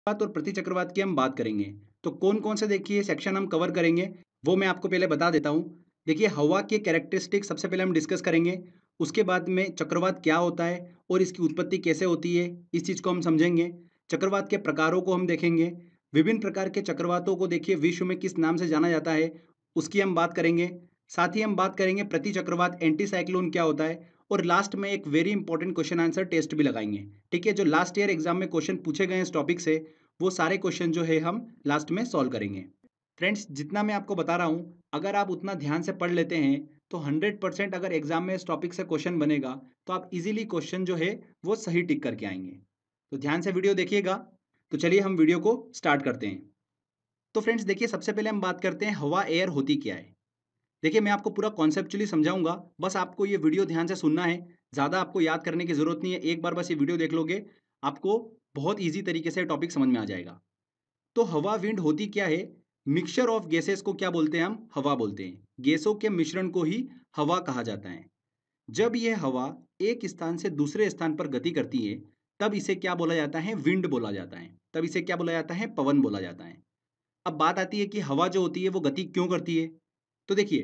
चक्रवात और प्रति चक्रवात की हम बात करेंगे। तो कौन कौन से देखिए सेक्शन हम कवर करेंगे वो मैं आपको पहले बता देता हूँ। देखिए हवा के कैरेक्टरिस्टिक सबसे पहले हम डिस्कस करेंगे। उसके बाद में चक्रवात क्या होता है और इसकी उत्पत्ति कैसे होती है, इस चीज़ को हम समझेंगे। चक्रवात के प्रकारों को हम देखेंगे। विभिन्न प्रकार के चक्रवातों को देखिए विश्व में किस नाम से जाना जाता है उसकी हम बात करेंगे। साथ ही हम बात करेंगे प्रति चक्रवात एंटी साइक्लोन क्या होता है, और लास्ट में एक very important question answer test भी लगाएंगे। ठीक है, जो लास्ट ईयर एग्जाम में क्वेश्चन पूछे गए हैं इस टॉपिक से, वो सारे क्वेश्चन जो है हम लास्ट में सॉल्व करेंगे। फ्रेंड्स, जितना मैं आपको बता रहा हूँ अगर आप उतना ध्यान से पढ़ लेते हैं तो 100% अगर एग्जाम में इस टॉपिक से क्वेश्चन बनेगा तो आप इजीली क्वेश्चन जो है वो सही टिक करके आएंगे। तो ध्यान से वीडियो देखिएगा। तो चलिए हम वीडियो को स्टार्ट करते हैं। तो फ्रेंड्स देखिए, सबसे पहले हम बात करते हैं हवा एयर होती क्या है। देखिए मैं आपको पूरा कॉन्सेप्चुअली समझाऊंगा, बस आपको ये वीडियो ध्यान से सुनना है। ज़्यादा आपको याद करने की ज़रूरत नहीं है, एक बार बस ये वीडियो देख लोगे आपको बहुत ईजी तरीके से टॉपिक समझ में आ जाएगा। तो हवा विंड होती क्या है? मिक्सचर ऑफ गैसेस को क्या बोलते हैं? हम हवा बोलते हैं। गैसों के मिश्रण को ही हवा कहा जाता है। जब यह हवा एक स्थान से दूसरे स्थान पर गति करती है तब इसे क्या बोला जाता है? विंड बोला जाता है। तब इसे क्या बोला जाता है? पवन बोला जाता है। अब बात आती है कि हवा जो होती है वो गति क्यों करती है। तो देखिए,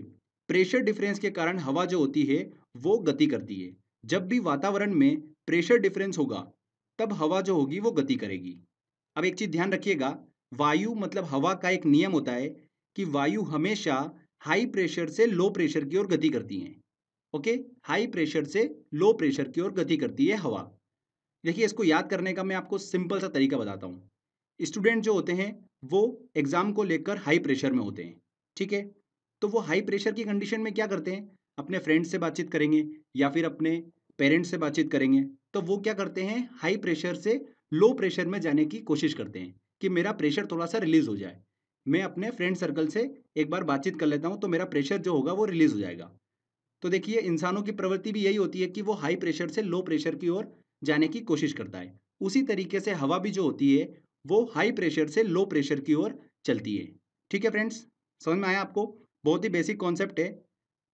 प्रेशर डिफरेंस के कारण हवा जो होती है वो गति करती है। जब भी वातावरण में प्रेशर डिफरेंस होगा तब हवा जो होगी वो गति करेगी। अब एक चीज ध्यान रखिएगा, वायु मतलब हवा का एक नियम होता है कि वायु हमेशा हाई प्रेशर से लो प्रेशर की ओर गति करती है। ओके, हाई प्रेशर से लो प्रेशर की ओर गति करती है हवा। देखिए इसको याद करने का मैं आपको सिंपल सा तरीका बताता हूँ। स्टूडेंट जो होते हैं वो एग्जाम को लेकर हाई प्रेशर में होते हैं। ठीक है, तो वो हाई प्रेशर की कंडीशन में क्या करते हैं? अपने फ्रेंड्स से बातचीत करेंगे या फिर अपने पेरेंट्स से बातचीत करेंगे। तो वो क्या करते हैं? हाई प्रेशर से लो प्रेशर में जाने की कोशिश करते हैं कि मेरा प्रेशर थोड़ा सा रिलीज हो जाए। मैं अपने फ्रेंड सर्कल से एक बार बातचीत कर लेता हूँ तो मेरा प्रेशर जो होगा वो रिलीज हो जाएगा। तो देखिए इंसानों की प्रवृत्ति भी यही होती है कि वो हाई प्रेशर से लो प्रेशर की ओर जाने की कोशिश करता है। उसी तरीके से हवा भी जो होती है वो हाई प्रेशर से लो प्रेशर की ओर चलती है। ठीक है फ्रेंड्स, समझ में आया आपको? बहुत ही बेसिक कॉन्सेप्ट है।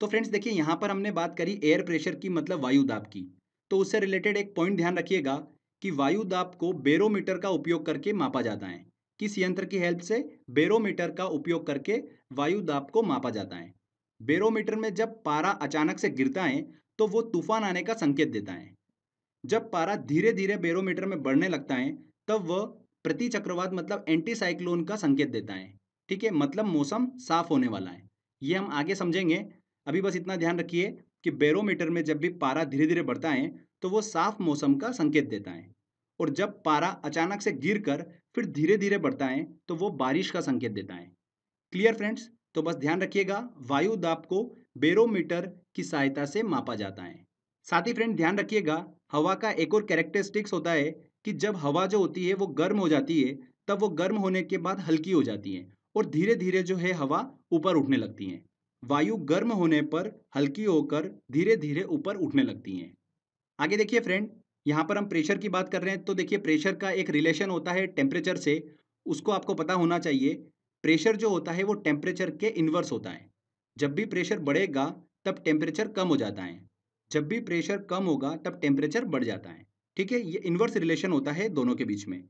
तो फ्रेंड्स देखिए, यहाँ पर हमने बात करी एयर प्रेशर की मतलब वायु दाब की। तो उससे रिलेटेड एक पॉइंट ध्यान रखिएगा कि वायु दाब को बैरोमीटर का उपयोग करके मापा जाता है। किस यंत्र की हेल्प से? बैरोमीटर का उपयोग करके वायु दाब को मापा जाता है। बैरोमीटर में जब पारा अचानक से गिरता है तो वो तूफान आने का संकेत देता है। जब पारा धीरे धीरे बैरोमीटर में बढ़ने लगता है तब वह प्रति चक्रवात मतलब एंटी साइक्लोन का संकेत देता है। ठीक है, मतलब मौसम साफ होने वाला है। ये हम आगे समझेंगे। अभी बस इतना ध्यान रखिए कि बैरोमीटर में जब भी पारा धीरे धीरे बढ़ता है तो वो साफ मौसम का संकेत देता है, और जब पारा अचानक से गिर कर फिर धीरे धीरे बढ़ता है तो वो बारिश का संकेत देता है। Clear friends? तो बस ध्यान रखिएगा, वायु दाब को बैरोमीटर की सहायता से मापा जाता है। साथ ही फ्रेंड ध्यान रखिएगा, हवा का एक और कैरेक्टरिस्टिक्स होता है कि जब हवा जो होती है वो गर्म हो जाती है तब वो गर्म होने के बाद हल्की हो जाती है और धीरे धीरे जो है हवा ऊपर उठने लगती है। वायु गर्म होने पर हल्की होकर धीरे धीरे ऊपर उठने लगती हैं। आगे देखिए फ्रेंड, यहाँ पर हम प्रेशर की बात कर रहे हैं तो देखिए प्रेशर का एक रिलेशन होता है टेम्परेचर से। उसको आपको पता होना चाहिए। प्रेशर जो होता है वो टेम्परेचर के इन्वर्स होता है। जब भी प्रेशर बढ़ेगा तब टेम्परेचर कम हो जाता है। जब भी प्रेशर कम होगा तब टेम्परेचर बढ़ जाता है। ठीक है, ये इन्वर्स रिलेशन होता है दोनों के बीच में।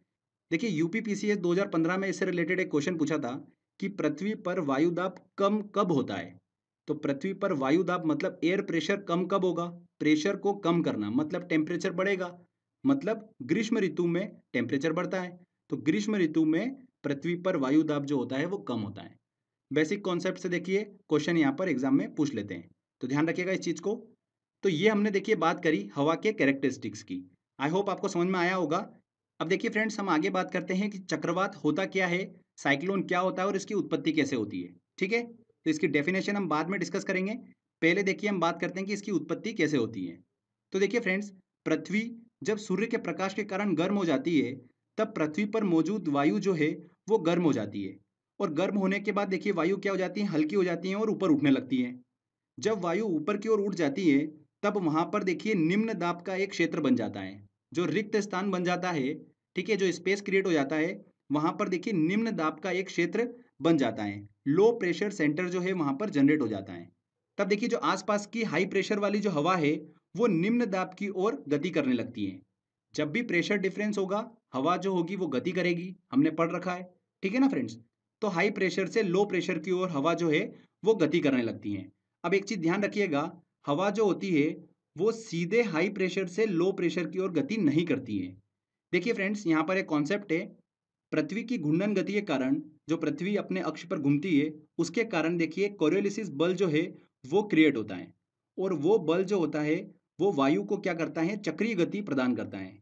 देखिए यूपीपीसीएस 2015 में इससे रिलेटेड एक क्वेश्चन पूछा था कि पृथ्वी पर वायु दाब कम कब होता है। तो पृथ्वी पर वायु दाब मतलब एयर प्रेशर कम कब होगा? प्रेशर को कम करना मतलब टेम्परेचर बढ़ेगा। मतलब ग्रीष्म ऋतु में टेम्परेचर बढ़ता है। तो ग्रीष्म ऋतु में पृथ्वी पर वायु दाब जो होता है वो कम होता है। बेसिक कॉन्सेप्ट से देखिए क्वेश्चन यहाँ पर एग्जाम में पूछ लेते हैं, तो ध्यान रखिएगा इस चीज को। तो ये हमने देखिए बात करी हवा के कैरेक्टरिस्टिक्स की। आई होप आपको समझ में आया होगा। अब देखिए फ्रेंड्स, हम आगे बात करते हैं कि चक्रवात होता क्या है, साइक्लोन क्या होता है और इसकी उत्पत्ति कैसे होती है। ठीक है, तो इसकी डेफिनेशन हम बाद में डिस्कस करेंगे। पहले देखिए हम बात करते हैं कि इसकी उत्पत्ति कैसे होती है। तो देखिए फ्रेंड्स, पृथ्वी जब सूर्य के प्रकाश के कारण गर्म हो जाती है तब पृथ्वी पर मौजूद वायु जो है वो गर्म हो जाती है, और गर्म होने के बाद देखिए वायु क्या हो जाती है? हल्की हो जाती है और ऊपर उठने लगती है। जब वायु ऊपर की ओर उठ जाती है तब वहां पर देखिए निम्न दाब का एक क्षेत्र बन जाता है, जो रिक्त स्थान बन जाता है। ठीक है, जो स्पेस क्रिएट हो जाता है वहां पर देखिए निम्न दाब का एक क्षेत्र बन जाता है। लो प्रेशर सेंटर जो है वहां पर जनरेट हो जाता है। तब देखिए जो आसपास की हाई प्रेशर वाली जो हवा है वो निम्न दाब की ओर गति करने लगती है। जब भी प्रेशर डिफरेंस होगा, हवा जो होगी वो गति करेगी, हमने पढ़ रखा है, ठीक है ना फ्रेंड्स। तो हाई प्रेशर से लो प्रेशर की ओर हवा जो है वो गति करने लगती है। अब एक चीज ध्यान रखिएगा, हवा जो होती है वो सीधे हाई प्रेशर से लो प्रेशर की ओर गति नहीं करती है। देखिए फ्रेंड्स, यहाँ पर एक कॉन्सेप्ट है, पृथ्वी की घूर्णन गति के कारण जो पृथ्वी अपने अक्ष पर घूमती है उसके कारण देखिए कोरियोलिसिस बल जो है वो क्रिएट होता है, और वो बल जो होता है वो वायु को क्या करता है, चक्रीय गति प्रदान करता है।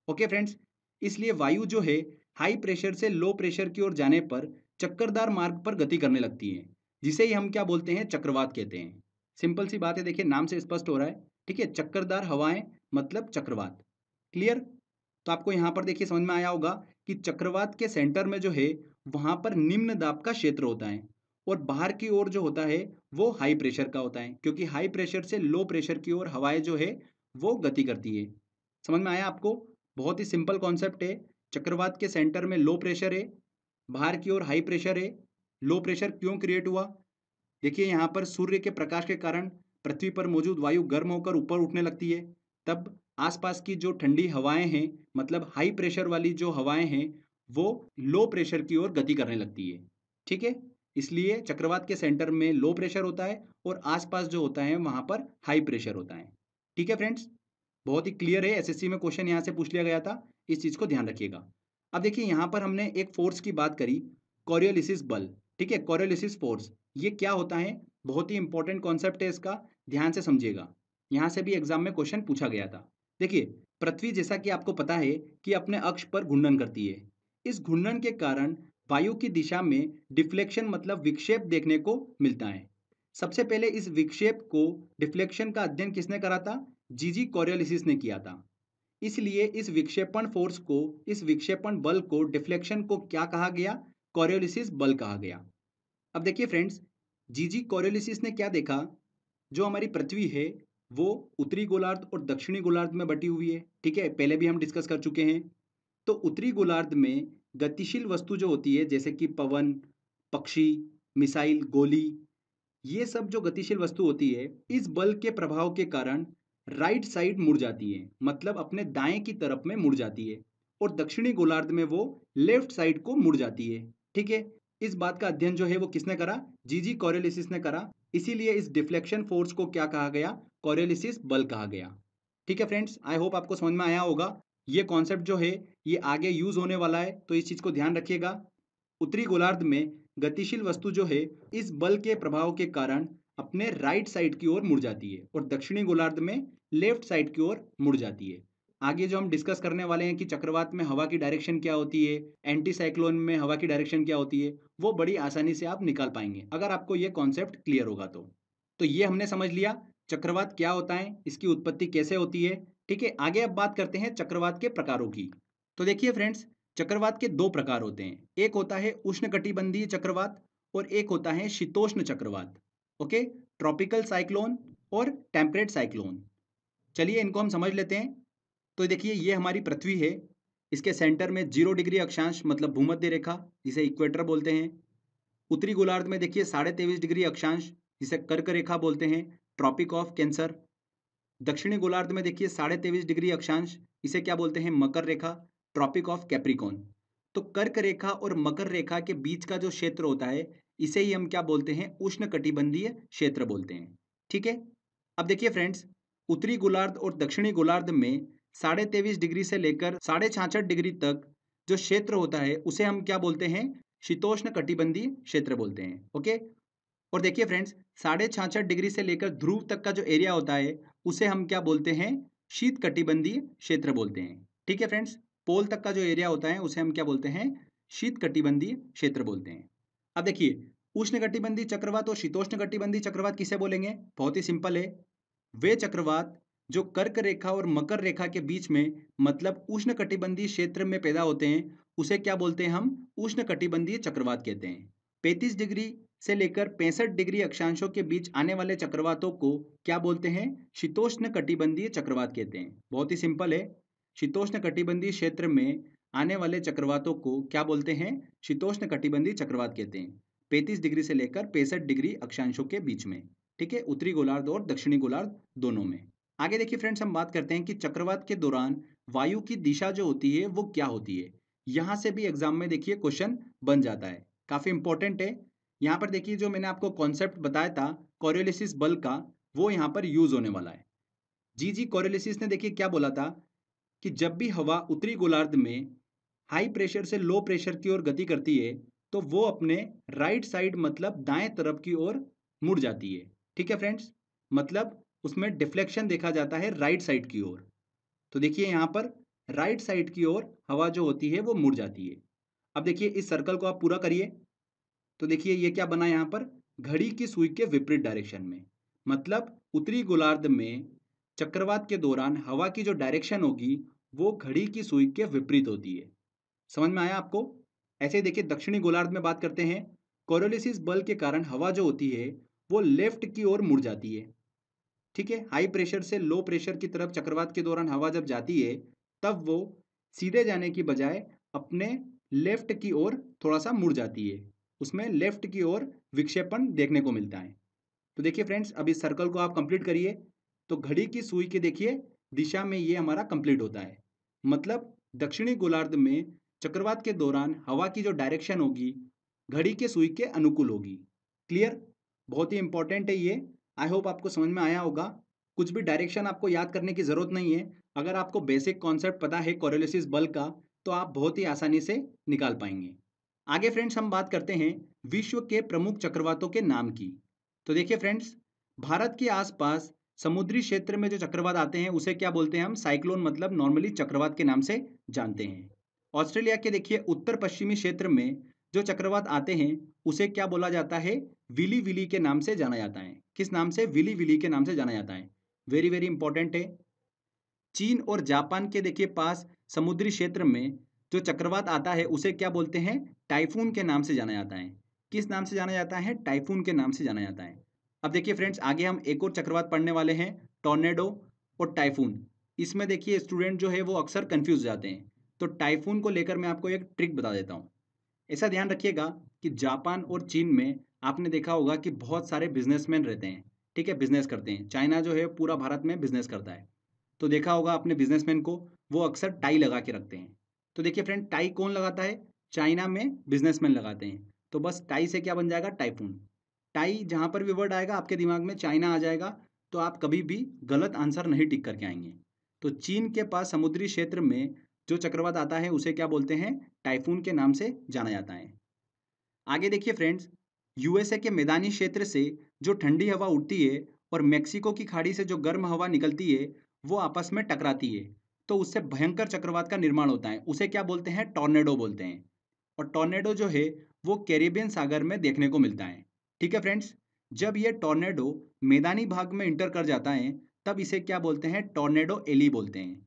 ओके फ्रेंड्स, इसलिए वायु जो है हाई प्रेशर से लो प्रेशर की ओर जाने पर चक्करदार मार्ग पर गति करने लगती है, जिसे ही हम क्या बोलते हैं, चक्रवात कहते हैं। सिंपल सी बात है, देखिए नाम से स्पष्ट हो रहा है, ठीक है, चक्करदार हवाएं मतलब चक्रवात। क्लियर। तो आपको यहाँ पर देखिए समझ में आया होगा कि चक्रवात के सेंटर में जो है वहां पर निम्न दाब का क्षेत्र होता है, और बाहर की ओर जो होता है वो हाई प्रेशर का होता है, क्योंकि हाई प्रेशर से लो प्रेशर की ओर हवाएं जो है वो गति करती है। समझ में आया आपको? बहुत ही सिंपल कॉन्सेप्ट है। चक्रवात के सेंटर में लो प्रेशर है, बाहर की ओर हाई प्रेशर है। लो प्रेशर क्यों क्रिएट हुआ? देखिए यहाँ पर सूर्य के प्रकाश के कारण पृथ्वी पर मौजूद वायु गर्म होकर ऊपर उठने लगती है, तब आसपास की जो ठंडी हवाएं हैं, मतलब हाई प्रेशर वाली जो हवाएं हैं, वो लो प्रेशर की ओर गति करने लगती है। ठीक है, इसलिए चक्रवात के सेंटर में लो प्रेशर होता है और आसपास जो होता है वहां पर हाई प्रेशर होता है। ठीक है फ्रेंड्स, बहुत ही क्लियर है, एसएससी में क्वेश्चन यहाँ से पूछ लिया गया था, इस चीज को ध्यान रखिएगा। अब देखिए यहाँ पर हमने एक फोर्स की बात करी, कोरियोलिसिस बल। ठीक है, कोरियोलिसिस फोर्स, ये क्या होता है? बहुत ही इंपॉर्टेंट कॉन्सेप्ट है इसका, ध्यान से समझिएगा। यहाँ से भी एग्जाम में क्वेश्चन पूछा गया था। देखिए, पृथ्वी जैसा कि आपको पता है कि अपने अक्ष पर घूर्णन करती है। इस घूर्णन के कारण वायु की दिशा में डिफ्लेक्शन मतलब विक्षेप देखने को मिलता है। सबसे पहले इस विक्षेप को, डिफ्लेक्शन का अध्ययन किसने करा था? जीजी कोरियोलिसिस ने किया था। इसलिए इस विक्षेपण फोर्स को, इस विक्षेपण बल को, डिफ्लेक्शन को क्या कहा गया? कोरियोलिसिस बल कहा गया। अब देखिए फ्रेंड्स, जीजी कोरियोलिसिस ने क्या देखा, जो हमारी पृथ्वी है वो उत्तरी गोलार्ध और दक्षिणी गोलार्ध में बटी हुई है। ठीक है, पहले भी हम डिस्कस कर चुके हैं। तो उत्तरी गोलार्ध में गतिशील वस्तु जो होती है, जैसे कि पवन, पक्षी, मिसाइल, गोली, ये सब जो गतिशील वस्तु होती है, इस बल के प्रभाव के कारण राइट साइड मुड़ जाती है, मतलब अपने दाएं की तरफ में मुड़ जाती है, और दक्षिणी गोलार्ध में वो लेफ्ट साइड को मुड़ जाती है। ठीक है, इस बात का अध्ययन जो है वो किसने करा? जीजी कोरियोलिसिस ने करा। इसीलिए इस डिफ्लेक्शन फोर्स को क्या कहा गया? कोरियोलिसिस बल कहा गया। ठीक है फ्रेंड्स, आई होप आपको समझ में आया होगा। ये कॉन्सेप्ट जो है ये आगे यूज होने वाला है, तो इस चीज को ध्यान रखिएगा। उत्तरी गोलार्ध में गतिशील वस्तु जो है इस बल के प्रभाव के कारण अपने राइट साइड की ओर मुड़ जाती है, और दक्षिणी गोलार्ध में लेफ्ट साइड की ओर मुड़ जाती है। आगे जो हम डिस्कस करने वाले हैं कि चक्रवात में हवा की डायरेक्शन क्या होती है, एंटी साइक्लोन में हवा की डायरेक्शन क्या होती है, वो बड़ी आसानी से आप निकाल पाएंगे अगर आपको ये कॉन्सेप्ट क्लियर होगा तो ये हमने समझ लिया चक्रवात क्या होता है, इसकी उत्पत्ति कैसे होती है। ठीक है, आगे अब बात करते हैं चक्रवात के प्रकारों की। तो देखिए फ्रेंड्स, चक्रवात के दो प्रकार होते हैं, एक होता है उष्णकटिबंधीय चक्रवात और एक होता है शीतोष्ण चक्रवात। ओके, ट्रॉपिकल साइक्लोन और टेम्परेट साइक्लोन। चलिए इनको हम समझ लेते हैं। तो देखिए ये हमारी पृथ्वी है, इसके सेंटर में 0 डिग्री अक्षांश मतलब भूमध्य रेखा, जिसे इक्वेटर बोलते हैं। उत्तरी गोलार्ध में देखिए 23.5 डिग्री अक्षांश, जिसे कर्क रेखा बोलते हैं, ट्रॉपिक ऑफ कैंसर। दक्षिणी गोलार्ध में देखिए 23.5 डिग्री अक्षांश, इसे क्या बोलते हैं? मकर रेखा, ट्रॉपिक ऑफ कैप्रिकॉन। तो कर्क रेखा और मकर रेखा के बीच का जो क्षेत्र होता है इसे ही हम क्या बोलते हैं? उष्णकटिबंधीय क्षेत्र बोलते हैं। ठीक है, अब देखिए फ्रेंड्स, उत्तरी गोलार्ध और दक्षिणी गोलार्ध में 23.5 डिग्री से लेकर 66.5 डिग्री तक जो क्षेत्र होता है उसे हम क्या बोलते हैं? शीतोष्ण कटिबंधीय क्षेत्र बोलते हैं। ओके, और देखिए फ्रेंड्स, 66.5 डिग्री से लेकर ध्रुव तक का जो एरिया होता है उसे हम क्या बोलते हैं? शीत कटिबंधीय क्षेत्र बोलते हैं। ठीक है फ्रेंड्स, पोल तक का जो एरिया होता है उसे हम क्या बोलते हैं? शीत कटिबंधीय क्षेत्र बोलते हैं। अब देखिए, उष्ण कटिबंधीय चक्रवात और शीतोष्ण कटिबंधीय चक्रवात किसे बोलेंगे? बहुत ही सिंपल है, वे चक्रवात जो कर्क रेखा और मकर रेखा के बीच में मतलब उष्ण कटिबंधीय क्षेत्र में पैदा होते हैं उसे क्या बोलते हैं? हम उष्ण कटिबंधीय चक्रवात कहते हैं। 35 डिग्री से लेकर 65 डिग्री अक्षांशों के बीच आने वाले चक्रवातों को क्या बोलते हैं? शीतोष्ण कटिबंधीय चक्रवात कहते हैं। बहुत ही सिंपल है, शीतोष्ण कटिबंधीय क्षेत्र में आने वाले चक्रवातों को क्या बोलते हैं? शीतोष्ण कटिबंधीय चक्रवात कहते हैं, 35 डिग्री से लेकर 65 डिग्री अक्षांशों के बीच में। ठीक है, उत्तरी गोलार्ध और दक्षिणी गोलार्ध दोनों में। आगे देखिए फ्रेंड्स, हम बात करते हैं कि चक्रवात के दौरान वायु की दिशा जो होती है वो क्या होती है। यहाँ से भी एग्जाम में देखिए क्वेश्चन बन जाता है, काफ़ी इंपॉर्टेंट है। यहाँ पर देखिए जो मैंने आपको कॉन्सेप्ट बताया था कोरियोलिसिस बल का, वो यहाँ पर यूज होने वाला है। जी कोरियोलिसिस ने देखिए क्या बोला था कि जब भी हवा उत्तरी गोलार्ध में हाई प्रेशर से लो प्रेशर की ओर गति करती है तो वो अपने राइट साइड मतलब दाएं तरफ की ओर मुड़ जाती है। ठीक है फ्रेंड्स, मतलब उसमें डिफ्लेक्शन देखा जाता है राइट साइड की ओर। तो देखिए यहाँ पर राइट साइड की ओर हवा जो होती है वो मुड़ जाती है। अब देखिए इस सर्कल को आप पूरा करिए, तो देखिए ये क्या बना यहाँ पर, घड़ी की सुई के विपरीत डायरेक्शन में। मतलब उत्तरी गोलार्ध में चक्रवात के दौरान हवा की जो डायरेक्शन होगी वो घड़ी की सुई के विपरीत होती है। समझ में आया आपको? ऐसे ही देखिए दक्षिणी गोलार्ध में बात करते हैं, कोरियोलिसिस बल के कारण हवा जो होती है वो लेफ्ट की ओर मुड़ जाती है। ठीक है, हाई प्रेशर से लो प्रेशर की तरफ चक्रवात के दौरान हवा जब जाती है तब वो सीधे जाने की बजाय अपने लेफ्ट की ओर थोड़ा सा मुड़ जाती है, उसमें लेफ्ट की ओर विक्षेपण देखने को मिलता है। तो देखिए फ्रेंड्स, अब इस सर्कल को आप कंप्लीट करिए, तो घड़ी की सुई के देखिए दिशा में ये हमारा कंप्लीट होता है। मतलब दक्षिणी गोलार्ध में चक्रवात के दौरान हवा की जो डायरेक्शन होगी घड़ी के सुई के अनुकूल होगी। क्लियर? बहुत ही इंपॉर्टेंट है ये। आई होप आपको समझ में आया होगा। कुछ भी डायरेक्शन आपको याद करने की ज़रूरत नहीं है। अगर आपको बेसिक कॉन्सेप्ट पता है कोरियोलिसिस बल का तो आप बहुत ही आसानी से निकाल पाएंगे। आगे फ्रेंड्स हम बात करते हैं विश्व के प्रमुख चक्रवातों के नाम की। तो देखिए फ्रेंड्स, भारत के आसपास समुद्री क्षेत्र में जो चक्रवात आते हैं उसे क्या बोलते हैं हम, साइक्लोन, मतलब नॉर्मली चक्रवात के नाम से जानते हैं। ऑस्ट्रेलिया के देखिए उत्तर पश्चिमी क्षेत्र में जो चक्रवात आते हैं उसे क्या बोला जाता है, विली विली के नाम से जाना जाता है। किस नाम से? विली विली के नाम से जाना जाता है। वेरी वेरी इंपॉर्टेंट है। चीन और जापान के देखिए पास समुद्री क्षेत्र में जो चक्रवात आता है उसे क्या बोलते हैं, टाइफून के नाम से जाना जाता है। किस नाम से जाना जाता है? टाइफून के नाम से जाना जाता है। अब देखिए फ्रेंड्स, आगे हम एक और चक्रवात पढ़ने वाले हैं, टॉर्नेडो और टाइफून। इसमें देखिए स्टूडेंट जो है वो अक्सर कंफ्यूज जाते हैं। तो टाइफून को लेकर मैं आपको एक ट्रिक बता देता हूँ। ऐसा ध्यान रखिएगा कि जापान और चीन में आपने देखा होगा कि बहुत सारे बिजनेसमैन रहते हैं। ठीक है, बिजनेस करते हैं। चाइना जो है पूरा भारत में बिजनेस करता है। तो देखा होगा आपने बिजनेसमैन को, वो अक्सर टाई लगा के रखते हैं। तो देखिए फ्रेंड, टाई कौन लगाता है? चाइना में बिजनेसमैन लगाते हैं। तो बस टाई से क्या बन जाएगा? टाइफून। टाई जहाँ पर भी वर्ड आएगा आपके दिमाग में चाइना आ जाएगा, तो आप कभी भी गलत आंसर नहीं टिक करके आएंगे। तो चीन के पास समुद्री क्षेत्र में जो चक्रवात आता है उसे क्या बोलते हैं? टाइफून के नाम से जाना जाता है। आगे देखिए फ्रेंड्स, यूएसए के मैदानी क्षेत्र से जो ठंडी हवा उठती है और मेक्सिको की खाड़ी से जो गर्म हवा निकलती है वो आपस में टकराती है, तो उससे भयंकर चक्रवात का निर्माण होता है। उसे क्या बोलते हैं? टॉर्नेडो बोलते हैं। और टॉर्नेडो जो है वो कैरिबियन सागर में देखने को मिलता है। ठीक है फ्रेंड्स, जब ये टॉर्नेडो मैदानी भाग में इंटर कर जाता है तब इसे क्या बोलते हैं? टॉर्नेडो एली बोलते हैं।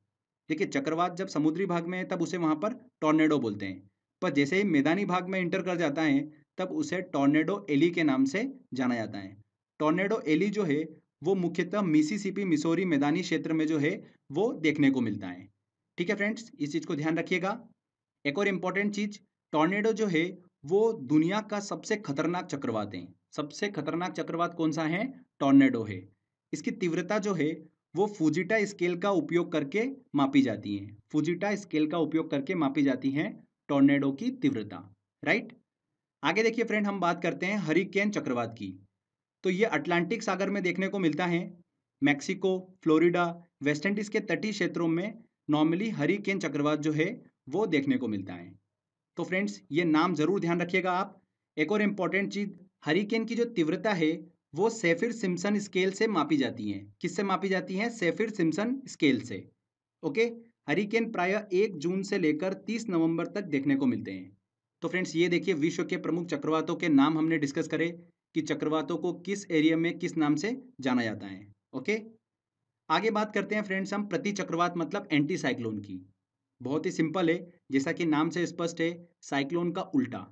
देखिए चक्रवात जब समुद्री भाग में है तब उसे वहां पर टॉर्नेडो बोलते हैं, पर जैसे ही मैदानी भाग में इंटर कर जाता है तब उसे टॉर्नेडो एली के नाम से जाना जाता है। टॉर्नेडो एली जो है वो मुख्यतः मिसिसिपी मिसौरी मैदानी क्षेत्र में जो है वो देखने को मिलता है। ठीक है फ्रेंड्स, इस चीज़ को ध्यान रखिएगा। एक और इम्पॉर्टेंट चीज़, टॉर्नेडो जो है वो दुनिया का सबसे खतरनाक चक्रवात है। सबसे खतरनाक चक्रवात कौन सा है? टॉर्नेडो है। इसकी तीव्रता जो है वो फुजीटा स्केल का उपयोग करके मापी जाती है। फुजीटा स्केल का उपयोग करके मापी जाती है टॉर्नेडो की तीव्रता। राइट? आगे देखिए फ्रेंड, हम बात करते हैं हरिकेन चक्रवात की। तो ये अटलांटिक सागर में देखने को मिलता है। मैक्सिको, फ्लोरिडा, वेस्ट इंडीज के तटीय क्षेत्रों में नॉर्मली हरिकेन चक्रवात जो है वो देखने को मिलता है। तो फ्रेंड्स, ये नाम जरूर ध्यान रखिएगा आप। एक और इम्पॉर्टेंट चीज, हरिकेन की जो तीव्रता है वो सेफिर सिम्पसन स्केल से मापी जाती है। किससे मापी जाती है? सेफिर सिम्पसन स्केल से। ओके। हरिकेन प्रायः 1 जून से लेकर 30 नवंबर तक देखने को मिलते हैं। तो फ्रेंड्स, ये देखिए विश्व के प्रमुख चक्रवातों के नाम हमने डिस्कस करे कि चक्रवातों को किस एरिया में किस नाम से जाना जाता है। ओके। आगे बात करते हैं फ्रेंड्स हम प्रति चक्रवात मतलब एंटी साइक्लोन की। बहुत ही सिंपल है, जैसा कि नाम से स्पष्ट है, साइक्लोन का उल्टा।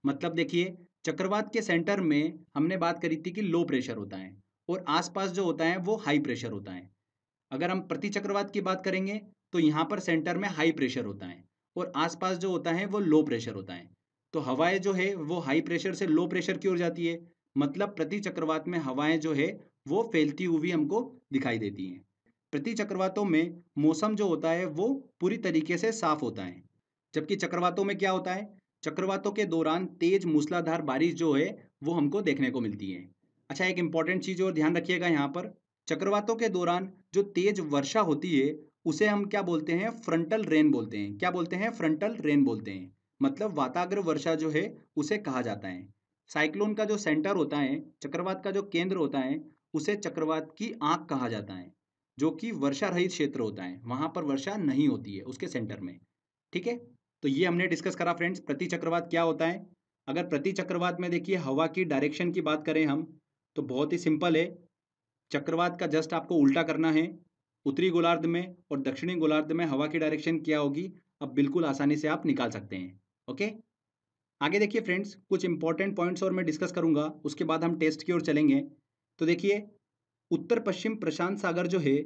मतलब देखिए, चक्रवात के सेंटर में हमने बात करी थी कि लो प्रेशर होता है और आसपास जो होता है वो हाई प्रेशर होता है। अगर हम प्रति चक्रवात की बात करेंगे तो यहाँ पर सेंटर में हाई प्रेशर होता है और आसपास जो होता है वो लो प्रेशर होता है। तो हवाएं जो है वो हाई प्रेशर से लो प्रेशर की ओर जाती है। मतलब प्रति चक्रवात में हवाएं जो है वो फैलती हुई हमको दिखाई देती हैं। प्रति चक्रवातों में मौसम जो होता है वो पूरी तरीके से साफ होता है, जबकि चक्रवातों में क्या होता है, चक्रवातों के दौरान तेज मूसलाधार बारिश जो है वो हमको देखने को मिलती है। अच्छा, एक इंपॉर्टेंट चीज़ और ध्यान रखिएगा यहाँ पर, चक्रवातों के दौरान जो तेज वर्षा होती है उसे हम क्या बोलते हैं, फ्रंटल रेन बोलते हैं। क्या बोलते हैं, फ्रंटल रेन बोलते हैं। मतलब वाताग्र वर्षा जो है उसे कहा जाता है। साइक्लोन का जो सेंटर होता है, चक्रवात का जो केंद्र होता है, उसे चक्रवात की आंख कहा जाता है, जो कि वर्षा रहित क्षेत्र होता है, वहां पर वर्षा नहीं होती है उसके सेंटर में। ठीक है, तो ये हमने डिस्कस करा फ्रेंड्स, प्रति चक्रवात क्या होता है। अगर प्रति चक्रवात में देखिए हवा की डायरेक्शन की बात करें हम, तो बहुत ही सिंपल है। चक्रवात का जस्ट आपको उल्टा करना है, उत्तरी गोलार्ध में और दक्षिणी गोलार्ध में हवा की डायरेक्शन क्या होगी, अब बिल्कुल आसानी से आप निकाल सकते हैं। ओके, आगे देखिए फ्रेंड्स, कुछ इंपॉर्टेंट पॉइंट्स और मैं डिस्कस करूंगा, उसके बाद हम टेस्ट की ओर चलेंगे। तो देखिए, उत्तर पश्चिम प्रशांत सागर जो है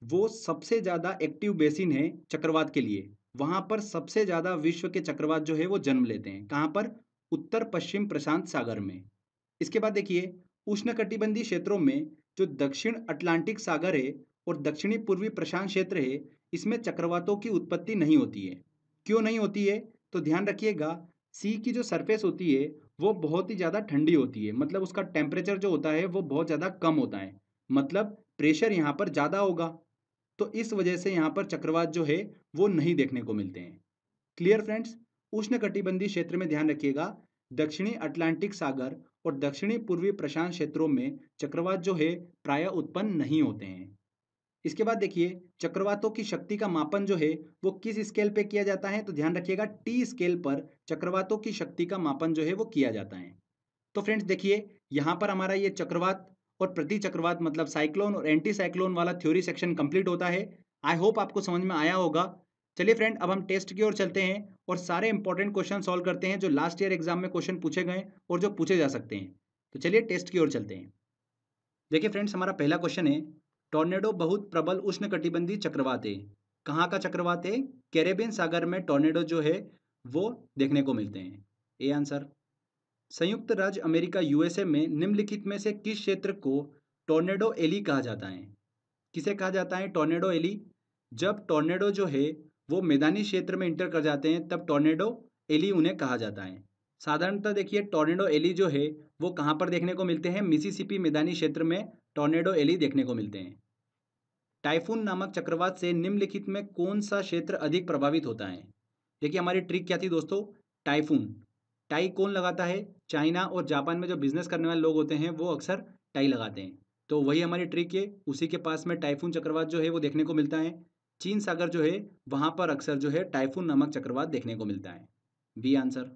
वो सबसे ज़्यादा एक्टिव बेसिन है चक्रवात के लिए। वहाँ पर सबसे ज़्यादा विश्व के चक्रवात जो है वो जन्म लेते हैं। कहाँ पर, उत्तर पश्चिम प्रशांत सागर में। इसके बाद देखिए, उष्णकटिबंधीय क्षेत्रों में जो दक्षिण अटलांटिक सागर है और दक्षिणी पूर्वी प्रशांत क्षेत्र है, इसमें चक्रवातों की उत्पत्ति नहीं होती है। क्यों नहीं होती है, तो ध्यान रखिएगा, सी की जो सरफेस होती है वो बहुत ही ज़्यादा ठंडी होती है, मतलब उसका टेम्परेचर जो होता है वो बहुत ज़्यादा कम होता है, मतलब प्रेशर यहाँ पर ज़्यादा होगा। तो इस वजह से यहाँ पर चक्रवात जो है वो नहीं देखने को मिलते हैं। क्लियर फ्रेंड्स, उष्णकटिबंधीय क्षेत्र में ध्यान रखिएगा, दक्षिणी अटलांटिक सागर और दक्षिणी पूर्वी प्रशांत क्षेत्रों में चक्रवात जो है प्रायः उत्पन्न नहीं होते हैं। इसके बाद देखिए, चक्रवातों की शक्ति का मापन जो है वो किस स्केल पे किया जाता है, तो ध्यान रखिएगा टी स्केल पर चक्रवातों की शक्ति का मापन जो है वो किया जाता है। तो फ्रेंड्स देखिए, यहाँ पर हमारा ये चक्रवात और प्रति चक्रवात मतलब साइक्लोन और एंटी साइक्लोन वाला थ्योरी सेक्शन कंप्लीट होता है। आई होप आपको समझ में आया होगा। चलिए फ्रेंड, अब हम टेस्ट की ओर चलते हैं और सारे इंपॉर्टेंट क्वेश्चन सॉल्व करते हैं जो लास्ट ईयर एग्जाम में क्वेश्चन पूछे गए और जो पूछे जा सकते हैं। तो चलिए टेस्ट की ओर चलते हैं। देखिए फ्रेंड्स, हमारा पहला क्वेश्चन है, टॉर्नेडो बहुत प्रबल उष्णकटिबंधीय चक्रवात है। कहाँ का चक्रवात है, कैरेबियन सागर में टॉर्नेडो जो है वो देखने को मिलते हैं। A answer. संयुक्त राज्य अमेरिका यूएसए में निम्नलिखित में से किस क्षेत्र को टॉर्नेडो एली कहा जाता है। किसे कहा जाता है टॉर्नेडो एली, जब टॉर्नेडो जो है वो मैदानी क्षेत्र में इंटर कर जाते हैं तब टॉर्नेडो एली उन्हें कहा जाता है। साधारणतः देखिए, टॉर्नेडो एली जो है वो कहाँ पर देखने को मिलते हैं, मिसिसिपी मैदानी क्षेत्र में टॉर्नेडो एली देखने को मिलते हैं। टाइफून नामक चक्रवात से निम्नलिखित में कौन सा क्षेत्र अधिक प्रभावित होता है। देखिए हमारी ट्रिक क्या थी दोस्तों, टाइफून, टाई कौन लगाता है, चाइना और जापान में जो बिजनेस करने वाले लोग होते हैं वो अक्सर टाई लगाते हैं। तो वही हमारी ट्रिक है, उसी के पास में टाइफून चक्रवात जो है वो देखने को मिलता है। चीन सागर जो है वहाँ पर अक्सर जो है टाइफून नामक चक्रवात देखने को मिलता है। B answer.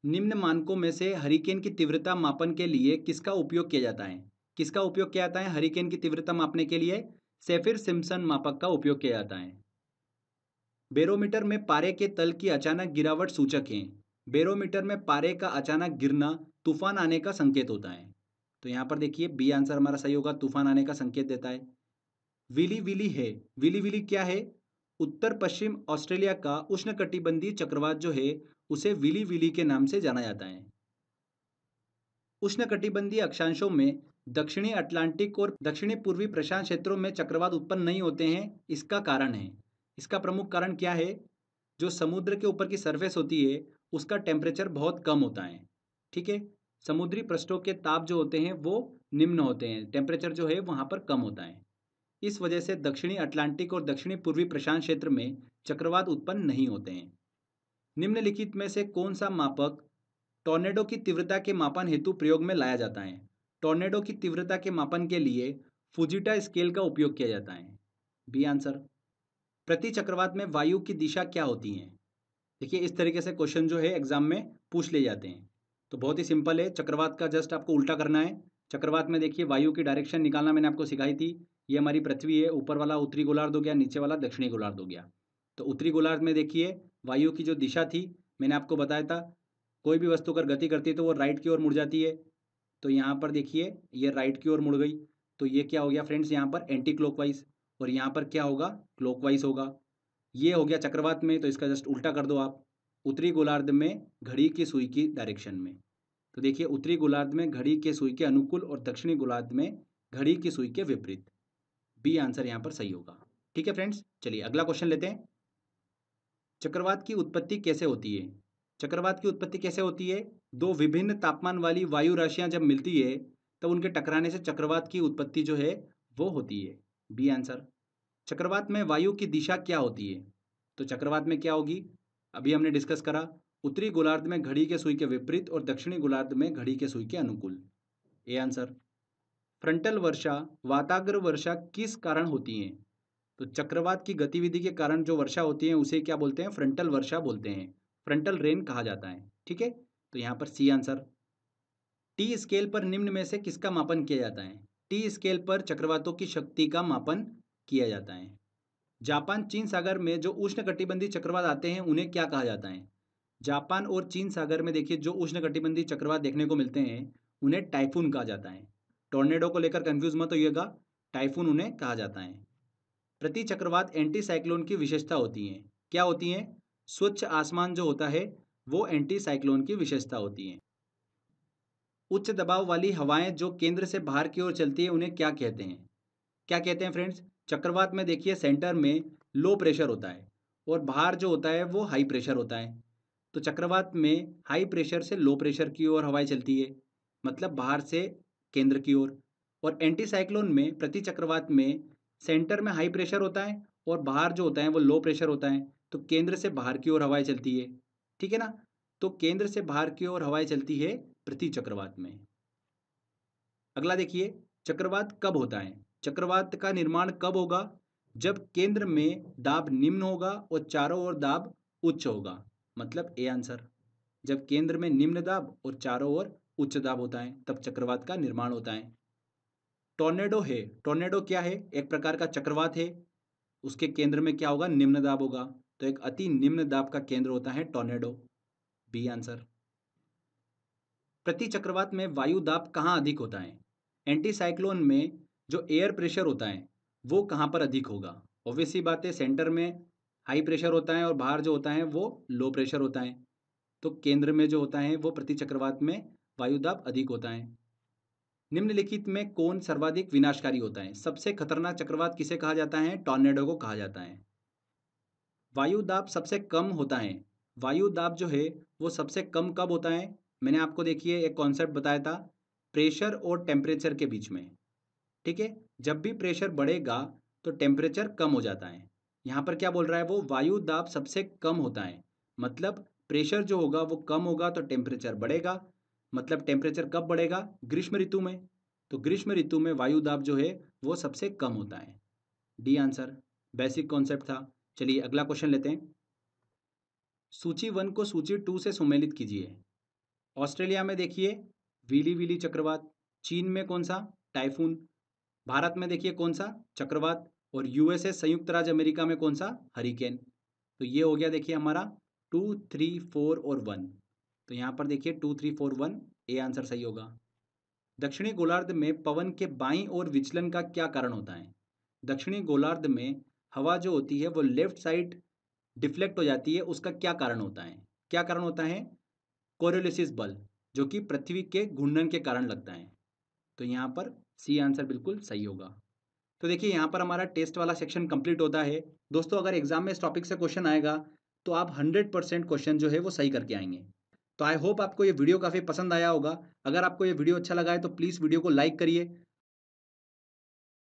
निम्न मानकों में से हरिकेन की तीव्रता मापन के लिए किसका उपयोग किया जाता है। किसका उपयोग किया जाता है हरिकेन की तीव्रता मापने के लिए, सेफिर सिम्पसन मापक का उपयोग किया जाता है। बैरोमीटर में पारे के तल की अचानक गिरावट सूचक है। बैरोमीटर में पारे का अचानक गिरना तूफान आने का संकेत होता है। तो यहाँ पर देखिए बी आंसर हमारा सही होगा, तूफान आने का संकेत देता है। विली विली है, विली विली क्या है, उत्तर पश्चिम ऑस्ट्रेलिया का उष्णकटिबंधीय चक्रवात जो है उसे विली विली के नाम से जाना जाता है। उष्णकटिबंधीय अक्षांशों में दक्षिणी अटलांटिक और दक्षिणी पूर्वी प्रशांत क्षेत्रों में चक्रवात उत्पन्न नहीं होते हैं। इसका कारण है, इसका प्रमुख कारण क्या है, जो समुद्र के ऊपर की सरफेस होती है उसका टेम्परेचर बहुत कम होता है। ठीक है, समुद्री पृष्ठों के ताप जो होते हैं वो निम्न होते हैं, टेम्परेचर जो है वहाँ पर कम होता है। इस वजह से दक्षिणी अटलांटिक और दक्षिणी पूर्वी प्रशांत क्षेत्र में चक्रवात उत्पन्न नहीं होते हैं। निम्नलिखित में से कौन सा मापक टॉर्नेडो की तीव्रता के मापन हेतु प्रयोग में लाया जाता है। टॉर्नेडो की तीव्रता के मापन के लिए फुजिटा स्केल का उपयोग किया जाता है। B answer. प्रति चक्रवात में वायु की दिशा क्या होती है। देखिए इस तरीके से क्वेश्चन जो है एग्जाम में पूछ ले जाते हैं। तो बहुत ही सिंपल है, चक्रवात का जस्ट आपको उल्टा करना है। चक्रवात में देखिए वायु की डायरेक्शन निकालना मैंने आपको सिखाई थी। ये हमारी पृथ्वी है, ऊपर वाला उत्तरी गोलार्ध हो गया, नीचे वाला दक्षिणी गोलार्ध हो गया। तो उत्तरी गोलार्ध में देखिए वायु की जो दिशा थी मैंने आपको बताया था, कोई भी वस्तु अगर गति करती है तो वो राइट की ओर मुड़ जाती है। तो यहाँ पर देखिए ये राइट की ओर मुड़ गई, तो ये क्या हो गया फ्रेंड्स, यहाँ पर एंटी क्लॉकवाइज, और यहाँ पर क्या होगा, क्लॉकवाइज होगा। ये हो गया चक्रवात में, तो इसका जस्ट उल्टा कर दो आप, उत्तरी गोलार्ध में घड़ी की सुई की डायरेक्शन में। तो देखिए उत्तरी गोलार्ध में घड़ी के सुई के अनुकूल और दक्षिणी गोलार्ध में घड़ी की सुई के विपरीत। बी आंसर यहाँ पर सही होगा। ठीक है फ्रेंड्स, चलिए अगला क्वेश्चन लेते हैं। चक्रवात की उत्पत्ति कैसे होती है? चक्रवात की उत्पत्ति कैसे होती है? दो विभिन्न तापमान वाली वायु राशियां जब मिलती है तब उनके टकराने से चक्रवात की उत्पत्ति जो है वो होती है। B answer. चक्रवात में वायु की दिशा क्या होती है? तो चक्रवात में क्या होगी? अभी हमने डिस्कस करा, उत्तरी गोलार्ध में घड़ी के सुई के विपरीत और दक्षिणी गोलार्ध में घड़ी के सुई के अनुकूल। A answer. फ्रंटल वर्षा, वाताग्र वर्षा किस कारण होती है? तो चक्रवात की गतिविधि के कारण जो वर्षा होती है उसे क्या बोलते हैं? फ्रंटल वर्षा बोलते हैं, फ्रंटल रेन कहा जाता है। ठीक है, तो यहाँ पर सी आंसर। टी स्केल पर निम्न में से किसका मापन किया जाता है? टी स्केल पर चक्रवातों की शक्ति का मापन किया जाता है। जापान चीन सागर में जो उष्णकटिबंधीय चक्रवात आते हैं उन्हें क्या कहा जाता है? जापान और चीन सागर में देखिए जो उष्णकटिबंधीय चक्रवात देखने को मिलते हैं उन्हें टाइफून कहा जाता है। टॉर्नेडो को लेकर कंफ्यूज मत होइएगा, टाइफून उन्हें कहा जाता है। प्रति चक्रवात एंटी साइक्लोन की विशेषता होती है, क्या होती है? स्वच्छ आसमान जो होता है वो एंटी साइक्लोन की विशेषता होती है। उच्च दबाव वाली हवाएं जो केंद्र से बाहर की ओर चलती है उन्हें क्या कहते हैं? क्या कहते हैं फ्रेंड्स? चक्रवात में देखिए सेंटर में लो प्रेशर होता है और बाहर जो होता है वो हाई प्रेशर होता है। तो चक्रवात में हाई प्रेशर से लो प्रेशर की ओर हवाएं चलती है, मतलब बाहर से केंद्र की ओर। और एंटी साइक्लोन में प्रति चक्रवात में सेंटर में हाई प्रेशर होता है और बाहर जो होता है वो लो प्रेशर होता है, तो केंद्र से बाहर की ओर हवाएं चलती है। ठीक है ना, तो केंद्र से बाहर की ओर हवाएं चलती है प्रति चक्रवात में। अगला देखिए, चक्रवात कब होता है? चक्रवात का निर्माण कब होगा? जब केंद्र में दाब निम्न होगा और चारों ओर दाब उच्च होगा, मतलब ए आंसर। जब केंद्र में निम्न दाब और चारों ओर उच्च दाब होता है तब चक्रवात का निर्माण होता है। टॉर्नेडो है, टॉर्नेडो क्या है? एक प्रकार का चक्रवात है, उसके केंद्र में क्या होगा? निम्न दाब होगा, तो एक अति निम्न दाब का केंद्र होता है टॉर्नेडो। B answer. प्रति चक्रवात में वायु दाब कहाँ अधिक होता है? एंटी साइक्लोन में जो एयर प्रेशर होता है वो कहाँ पर अधिक होगा? ऑब्वियस सी बात है, सेंटर में हाई प्रेशर होता है और बाहर जो होता है वो लो प्रेशर होता है, तो केंद्र में जो होता है वो प्रति चक्रवात में वायु दाब अधिक होता है। निम्नलिखित में कौन सर्वाधिक विनाशकारी होता है? सबसे खतरनाक चक्रवात किसे कहा जाता है? टॉर्नेडो को कहा जाता है। वायु दाब सबसे कम होता है, वायु दाब जो है वो सबसे कम कब होता है? मैंने आपको देखिए एक कॉन्सेप्ट बताया था, प्रेशर और टेम्परेचर के बीच में। ठीक है, जब भी प्रेशर बढ़ेगा तो टेम्परेचर कम हो जाता है। यहाँ पर क्या बोल रहा है वो? वायु दाब सबसे कम होता है, मतलब प्रेशर जो होगा वो कम होगा तो टेम्परेचर बढ़ेगा। मतलब टेम्परेचर कब बढ़ेगा? ग्रीष्म ऋतु में, तो ग्रीष्म ऋतु में वायु दाब जो है वो सबसे कम होता है। डी आंसर, बेसिक कॉन्सेप्ट था। चलिए अगला क्वेश्चन लेते हैं। सूची 1 को सूची 2 से सुमेलित कीजिए। ऑस्ट्रेलिया में देखिए व्हीली व्हीली चक्रवात, चीन में कौन सा? टाइफून, भारत में देखिए कौन सा? चक्रवात, और यूएसए संयुक्त राज्य अमेरिका में कौन सा? हरिकेन। तो ये हो गया देखिए हमारा 2, 3, 4 और 1। तो यहाँ पर देखिए 2, 3, 4, 1, ए आंसर सही होगा। दक्षिणी गोलार्ध में पवन के बाईं ओर विचलन का क्या कारण होता है? दक्षिणी गोलार्ध में हवा जो होती है वो लेफ्ट साइड डिफ्लेक्ट हो जाती है, उसका क्या कारण होता है? क्या कारण होता है? कोरियोलिसिस बल, जो कि पृथ्वी के घूर्णन के कारण लगता है। तो यहाँ पर सी आंसर बिल्कुल सही होगा। तो देखिए यहाँ पर हमारा टेस्ट वाला सेक्शन कंप्लीट होता है। दोस्तों अगर एग्जाम में इस टॉपिक से क्वेश्चन आएगा तो आप 100% क्वेश्चन जो है वो सही करके आएंगे। तो आई होप आपको ये वीडियो काफ़ी पसंद आया होगा। अगर आपको ये वीडियो अच्छा लगा है तो प्लीज़ वीडियो को लाइक करिए